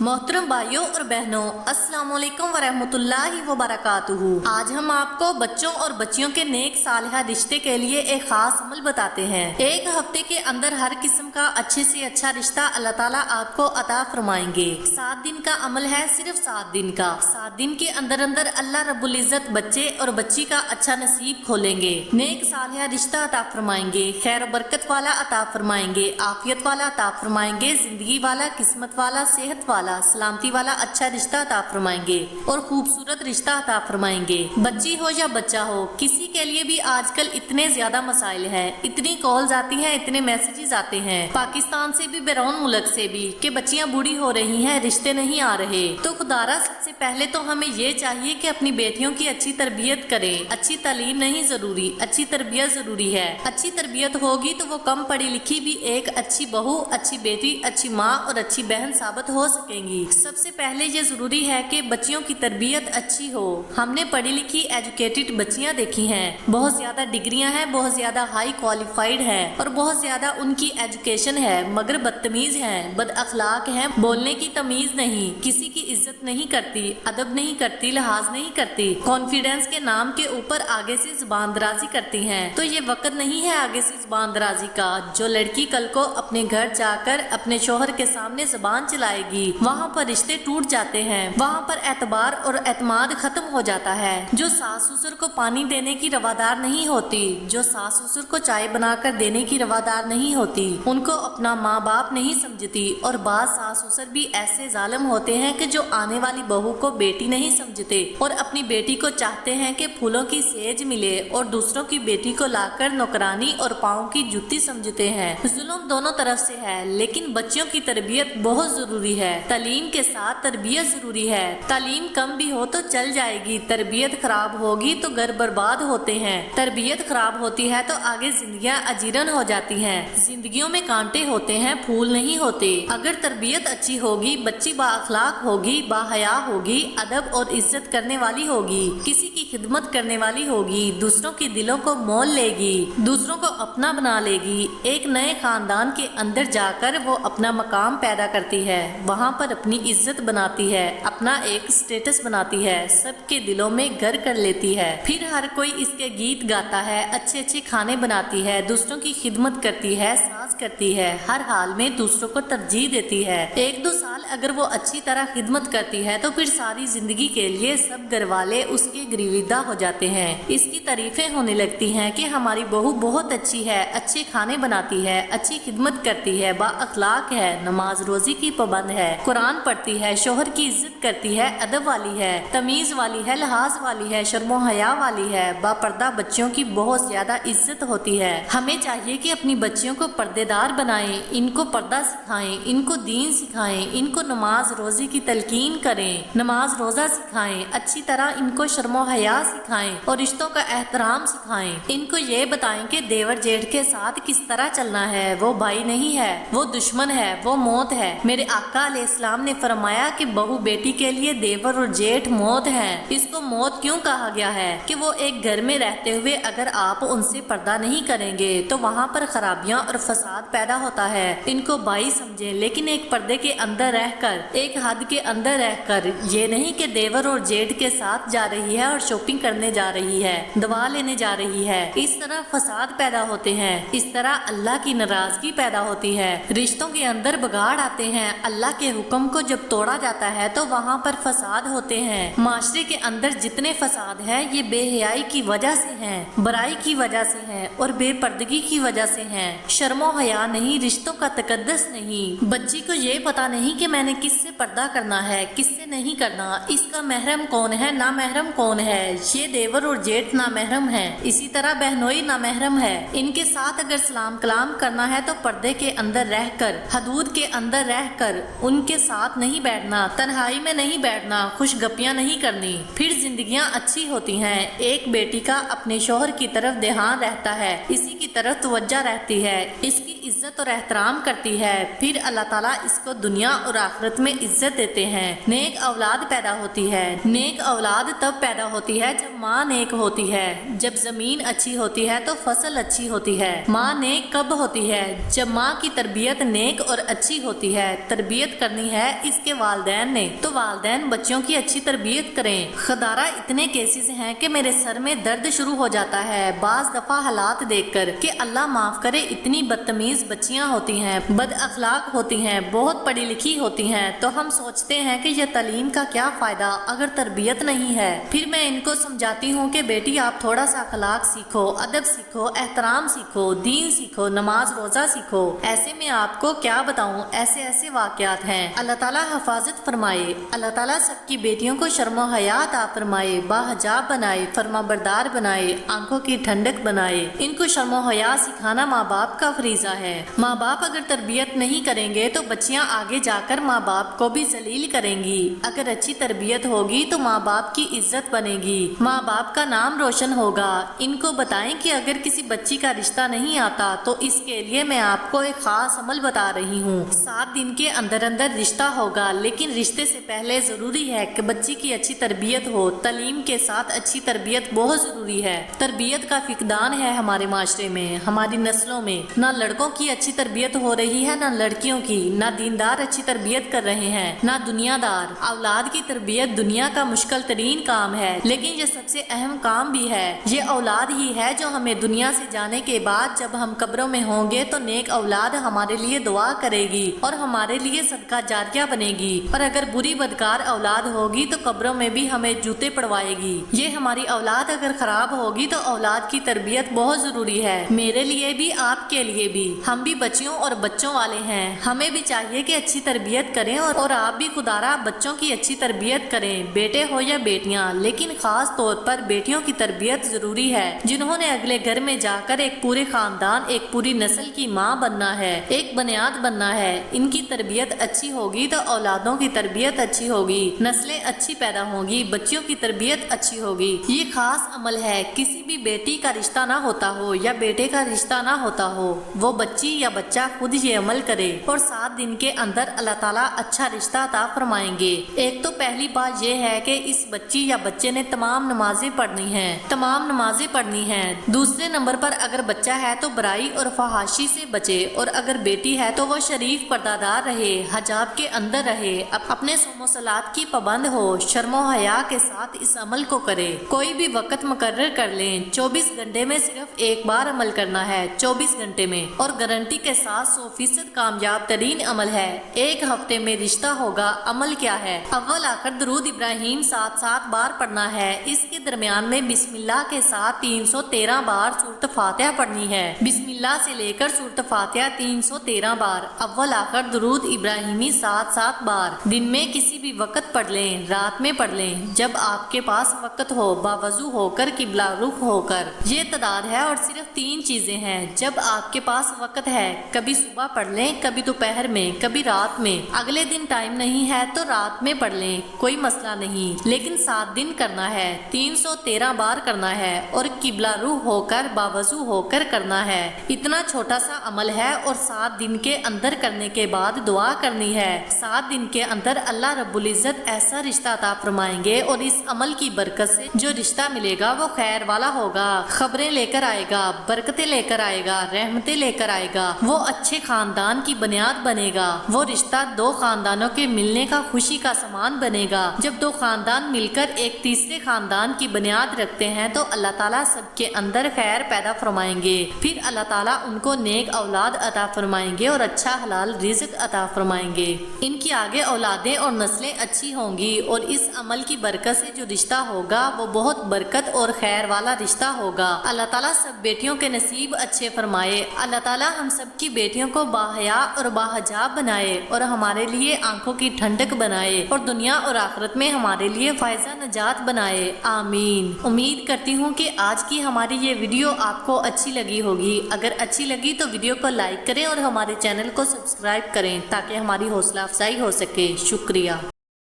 मोहतरम भाइयों और बहनों, अस्सलाम वालेकुम वरहमतुल्लाहि वबरकातुहू। आज हम आपको बच्चों और बच्चियों के नेक सालिहा रिश्ते के लिए एक खास अमल बताते हैं। एक हफ्ते के अंदर हर किस्म का अच्छे से अच्छा रिश्ता अल्लाह ताला आपको अता फरमाएंगे। 7 दिन का अमल है, सिर्फ 7 दिन का। 7 दिन के अंदर अंदर अल्लाह रब्बुल इज्जत बच्चे और बच्ची का अच्छा नसीब खोलेंगे, नेक सालिहा रिश्ता अता फरमाएंगे, खैर बरकत वाला अता फरमाएंगे, आफियत वाला अता फरमाएंगे, जिंदगी वाला, किस्मत वाला, सेहत वाला, सलामती वाला अच्छा रिश्ता अता फरमाएंगे और खूबसूरत रिश्ता अता फरमाएंगे। बच्ची हो या बच्चा हो, किसी के लिए भी आजकल इतने ज्यादा मसाइल हैं, इतनी कॉल्स आती हैं, इतने मैसेजेस आते हैं पाकिस्तान से भी, बैरून मुल्क से भी, कि बच्चियां बूढ़ी हो रही हैं, रिश्ते नहीं आ रहे। तो खुदारा सबसे पहले तो हमें ये चाहिए कि अपनी बेटियों की अच्छी तरबियत करें। अच्छी तालीम नहीं जरूरी, अच्छी तरबियत जरूरी है। अच्छी तरबियत होगी तो वो कम पढ़ी लिखी भी एक अच्छी बहू, अच्छी बेटी, अच्छी माँ और अच्छी बहन साबित हो सकेंगी। सबसे पहले ये जरूरी है कि बच्चियों की तरबियत अच्छी हो। हमने पढ़ी लिखी एजुकेटेड बच्चियां देखी हैं, बहुत ज्यादा डिग्रियां हैं, बहुत ज्यादा हाई क्वालिफाइड है और बहुत ज्यादा उनकी एजुकेशन है, मगर बदतमीज हैं, बद अखलाक हैं, बोलने की तमीज नहीं, किसी की इज्जत नहीं करती, अदब नहीं करती, लिहाज नहीं करती, कॉन्फिडेंस के नाम के ऊपर आगे से जुबान दराजी करती हैं। तो ये वक्त नहीं है आगे से जुबान दराजी का। जो लड़की कल को अपने घर जाकर अपने शोहर के सामने जुबान चलाएगी, वहाँ पर रिश्ते टूट जाते हैं, वहाँ पर एतबार और एतमाद खत्म हो जाता है। जो सास ससुर को पानी देने की रवादार नहीं होती, जो सास ससुर को चाय बनाकर देने की रवादार नहीं होती, उनको अपना माँ बाप नहीं समझती। और बात सास ससुर भी ऐसे जालिम होते हैं कि जो आने वाली बहू को बेटी नहीं समझते और अपनी बेटी को चाहते हैं कि फूलों की सेज मिले और दूसरों की बेटी को लाकर नौकरानी और पाँव की जुत्ती समझते हैं। जुल्म दोनों तरफ से है, लेकिन बच्चियों की तरबियत बहुत जरूरी है। तालीम के साथ तरबियत जरूरी है। तालीम कम भी हो तो चल जाएगी, तरबियत खराब होगी तो घर बर्बाद होते हैं। तरबियत खराब होती है तो आगे जिंदगियां अजीरन हो जाती हैं। जिंदगियों में कांटे होते हैं, फूल नहीं होते। अगर तरबियत अच्छी होगी, बच्ची बाअखलाक होगी, बाहया होगी, अदब और इज्जत करने वाली होगी, किसी की खिदमत करने वाली होगी, दूसरों के दिलों को मोल लेगी, दूसरों को अपना बना लेगी, एक नए खानदान के अंदर जाकर वो अपना मकाम पैदा करती है, वहाँ पर अपनी इज्जत बनाती है, अपना एक स्टेटस बनाती है, सबके दिलों में घर कर लेती है। फिर हर कोई इसके गीत गाता है, अच्छे अच्छे खाने बनाती है, दूसरों की खिदमत करती है, साज करती है, हर हाल में दूसरों को तरजीह देती है। 1-2 साल अगर वो अच्छी तरह खिदमत करती है तो फिर सारी जिंदगी के लिए सब घर वाले उसके गिरविदा हो जाते हैं। इसकी तारीफें होने लगती हैं कि हमारी बहू बहुत अच्छी है, अच्छे खाने बनाती है, अच्छी खिदमत करती है, बाअखलाक है, नमाज रोजी की पाबंद है, कुरान पढ़ती है, शोहर की इज्जत करती है, अदब वाली है, तमीज वाली है, लिहाज वाली है, शर्मो हया वाली है, बापर्दा बच्चियों की बहुत ज्यादा इज्जत होती है। हमें चाहिए कि अपनी बच्चियों को पर्देदार बनाएं, इनको पर्दा सिखाएं, इनको दीन सिखाएं, इनको नमाज रोजी की तलकीन करें, नमाज रोजा सिखाएं, अच्छी तरह इनको शर्मो हया सिखाएं और रिश्तों का एहतराम सिखाएं। इनको ये बताएं कि देवर जेठ के साथ किस तरह चलना है, वो भाई नहीं है, वो दुश्मन है, वो मौत है। मेरे आका अलैहिस्सलाम ने फरमाया कि बहू बेटी के लिए देवर और जेठ मौत है। इसको मौत क्यों कहा गया है? कि वो एक घर में रहते हुए अगर आप उनसे पर्दा नहीं करेंगे तो वहाँ पर खराबियाँ और फसाद पैदा होता है। इनको भाई समझें, लेकिन एक पर्दे के अंदर रहकर, एक हद के अंदर रहकर, ये नहीं कि देवर और जेठ के साथ जा रही है और शॉपिंग करने जा रही है, दवा लेने जा रही है। इस तरह फसाद पैदा होते हैं, इस तरह अल्लाह की नाराजगी पैदा होती है, रिश्तों के अंदर बिगाड़ आते हैं। अल्लाह के हुक्म को जब तोड़ा जाता है तो वहाँ पर फसाद होते हैं। माशरे के अंदर जितने फसाद हैं ये बेहयाई की वजह से हैं, बुराई की वजह से हैं और बेपर्दगी की वजह से हैं। शर्मो हया नहीं, रिश्तों का तकद्दस नहीं। बच्ची को ये पता नहीं कि मैंने किससे पर्दा करना है, किससे नहीं करना, इसका महरम कौन है, ना महरम कौन है। ये देवर और जेठ ना महरम है, इसी तरह बहनोई ना महरम है। इनके साथ अगर सलाम कलाम करना है तो पर्दे के अंदर रहकर, हदूद के अंदर रहकर, उनके साथ नहीं बैठना, तन्हाई में नहीं बैठना, खुशगपियां नहीं करनी, फिर जिंदगियां अच्छी होती हैं। एक बेटी का अपने शोहर की तरफ ध्यान रहता है, इसी की तरफ तवज्जो रहती है, इसकी इज्जत और एहतराम करती है, फिर अल्लाह ताला इसको दुनिया और आखिरत में इज्जत देते हैं। नेक औलाद पैदा होती है। नेक औलाद तब पैदा होती है जब माँ नेक होती है। जब जमीन अच्छी होती है तो फसल अच्छी होती है। माँ नेक कब होती है? जब माँ की तरबियत नेक और अच्छी होती है। तरबियत करनी کرنی ہے اس کے والدین نے، تو والدین بچوں کی اچھی تربیت کریں۔ خدارہ اتنے کیسز ہیں کہ میرے سر میں درد شروع ہو جاتا ہے بعض دفعہ حالات دیکھ کر کہ اللہ معاف کرے، اتنی بدتمیز بچیاں ہوتی ہیں، بد اخلاق ہوتی ہیں، بہت پڑھی لکھی ہوتی ہیں، تو ہم سوچتے ہیں کہ یہ تعلیم کا کیا فائدہ اگر تربیت نہیں ہے۔ پھر میں ان کو سمجھاتی ہوں کہ بیٹی آپ تھوڑا سا اخلاق سیکھو، ادب سیکھو، احترام سیکھو، دین سیکھو، نماز روزہ سیکھو۔ ایسے میں آپ کو کیا بتاؤں، ایسے واقعات ہیں۔ اللہ تعالیٰ حفاظت فرمائے، اللہ تعالیٰ سب کی بیٹیوں کو شرم و حیا عطا فرمائے، باحجاب بنائے، فرما بردار بنائے، آنکھوں کی ٹھنڈک بنائے۔ ان کو شرم و حیا سکھانا ماں باپ کا فریضہ ہے۔ ماں باپ اگر تربیت نہیں کریں گے تو بچیاں آگے جا کر ماں باپ کو بھی ذلیل کریں گی۔ اگر اچھی تربیت ہوگی تو ماں باپ کی عزت بنے گی، ماں باپ کا نام روشن ہوگا۔ ان کو بتائیں کہ اگر کسی بچی کا رشتہ نہیں آتا تو اس کے لیے میں آپ کو ایک خاص عمل بتا رہی ہوں۔ 7 دن کے اندر رشتہ ہوگا، لیکن رشتے سے پہلے ضروری ہے کہ بچی کی اچھی تربیت ہو۔ تعلیم کے ساتھ اچھی تربیت بہت ضروری ہے۔ تربیت کا فقدان ہے ہمارے معاشرے میں، ہماری نسلوں میں۔ نہ لڑکوں کی اچھی تربیت ہو رہی ہے، نہ لڑکیوں کی، نہ دیندار اچھی تربیت کر رہے ہیں، نہ دنیا دار۔ اولاد کی تربیت دنیا کا مشکل ترین کام ہے، لیکن یہ سب سے اہم کام بھی ہے۔ یہ اولاد ہی ہے جو ہمیں دنیا سے جانے کے بعد جب ہم قبروں میں ہوں گے تو نیک اولاد ہمارے لیے دعا کرے گی اور ہمارے لیے صدقہ جاریہ بنے گی، اور اگر بری بدکار اولاد ہوگی تو قبروں میں بھی ہمیں جوتے پڑوائے گی۔ یہ ہماری اولاد اگر خراب ہوگی تو اولاد کی تربیت بہت ضروری ہے، میرے لیے بھی، آپ کے لیے بھی۔ ہم بھی بچیوں اور بچوں والے ہیں، ہمیں بھی چاہیے کہ اچھی تربیت کریں، اور آپ بھی خدارہ بچوں کی اچھی تربیت کریں، بیٹے ہو یا بیٹیاں، لیکن خاص طور پر بیٹیوں کی تربیت ضروری ہے، جنہوں نے اگلے گھر میں جا کر ایک پورے خاندان، ایک پوری نسل کی ماں بننا ہے، ایک بنیاد بننا ہے۔ ان کی تربیت اچھی ہوگی تو اولادوں کی تربیت اچھی ہوگی، نسلیں اچھی پیدا ہوں گی، بچیوں کی تربیت اچھی ہوگی۔ یہ خاص عمل ہے، کسی بھی بیٹی کا رشتہ نہ ہوتا ہو یا بیٹے کا رشتہ نہ ہوتا ہو، وہ بچی یا بچہ خود یہ عمل کرے، اور 7 دن کے اندر اللہ تعالیٰ اچھا رشتہ عطا فرمائیں گے۔ ایک تو پہلی بات یہ ہے کہ اس بچی یا بچے نے تمام نمازیں پڑھنی ہیں۔ دوسرے نمبر پر اگر بچہ ہے تو برائی اور فحاشی سے بچے، اور اگر بیٹی ہے تو وہ شریف پردہ دار رہے، حجاب کے اندر رہے، اپنے صوم و صلات کی پابند ہو، شرم و حیا کے ساتھ اس عمل کو کرے۔ کوئی بھی وقت مقرر کر لیں، 24 گھنٹے میں صرف ایک بار عمل کرنا ہے، 24 گھنٹے میں، اور گارنٹی کے ساتھ 100% کامیاب ترین عمل ہے۔ ایک ہفتے میں رشتہ ہوگا۔ عمل کیا ہے؟ اول آخر درود ابراہیم 7 بار پڑھنا ہے، اس کے درمیان میں بسم اللہ کے ساتھ 313 بار سورۃ فاتحہ پڑھنی ہے، بسم اللہ سے لے کر سورۃ فاتحہ 313 بار، اول آخر درود ابراہیمی 7 بار۔ دن میں کسی بھی وقت پڑھ لیں، رات میں پڑھ لیں، جب آپ کے پاس وقت ہو، باوضو ہو کر، قبلہ رخ ہو کر۔ یہ تعداد ہے اور صرف 3 چیزیں ہیں جب آپ کے پاس وقت ہے، کبھی صبح پڑھ لیں، کبھی دوپہر میں، کبھی رات میں۔ اگلے دن ٹائم نہیں ہے تو رات میں پڑھ لیں، کوئی مسئلہ نہیں، لیکن 7 دن کرنا ہے، 313 بار کرنا ہے، اور قبلہ رخ ہو کر، باوضو ہو کر کرنا ہے۔ اتنا چھوٹا سا عمل ہے، اور 7 دن کے اندر کرنے کے بعد دعا کرنی ہے۔ 7 دن کے اندر اللہ رب العزت ایسا رشتہ عطا فرمائیں گے، اور اس عمل کی برکت سے جو رشتہ ملے گا وہ خیر والا ہوگا، خبریں لے کر آئے گا، برکتیں لے کر آئے گا، رحمتیں لے کر آئے گا، وہ اچھے خاندان کی بنیاد بنے گا۔ وہ رشتہ 2 خاندانوں کے ملنے کا خوشی کا سامان بنے گا۔ جب 2 خاندان مل کر ایک تیسرے خاندان کی بنیاد رکھتے ہیں تو اللہ تعالیٰ سب کے اندر خیر پیدا فرمائیں گے، پھر اللہ تعالیٰ ان کو نیک اولاد عطا فرمائیں گے اور اچھا حلال رزق عطا فرمائیں گے۔ ان کی آگے اولادیں اور نسلیں اچھی ہوں گی، اور اس عمل کی برکت سے جو رشتہ ہوگا وہ بہت برکت اور خیر والا رشتہ ہوگا۔ اللہ تعالیٰ سب بیٹیوں کے نصیب اچھے فرمائے۔ اللہ تعالیٰ ہم سب کی بیٹیوں کو باحیا اور باحجاب بنائے، اور ہمارے لیے آنکھوں کی ٹھنڈک بنائے، اور دنیا اور آخرت میں ہمارے لیے فائزہ نجات بنائے، آمین۔ امید کرتی ہوں کہ آج کی ہماری یہ ویڈیو آپ کو اچھی لگی ہوگی۔ اگر اچھی لگی تو ویڈیو کو لائک کریں اور ہمارے چینل کو سبسکرائب کریں تاکہ ہماری حوصلہ افزائی ہو سکے۔ شکریہ۔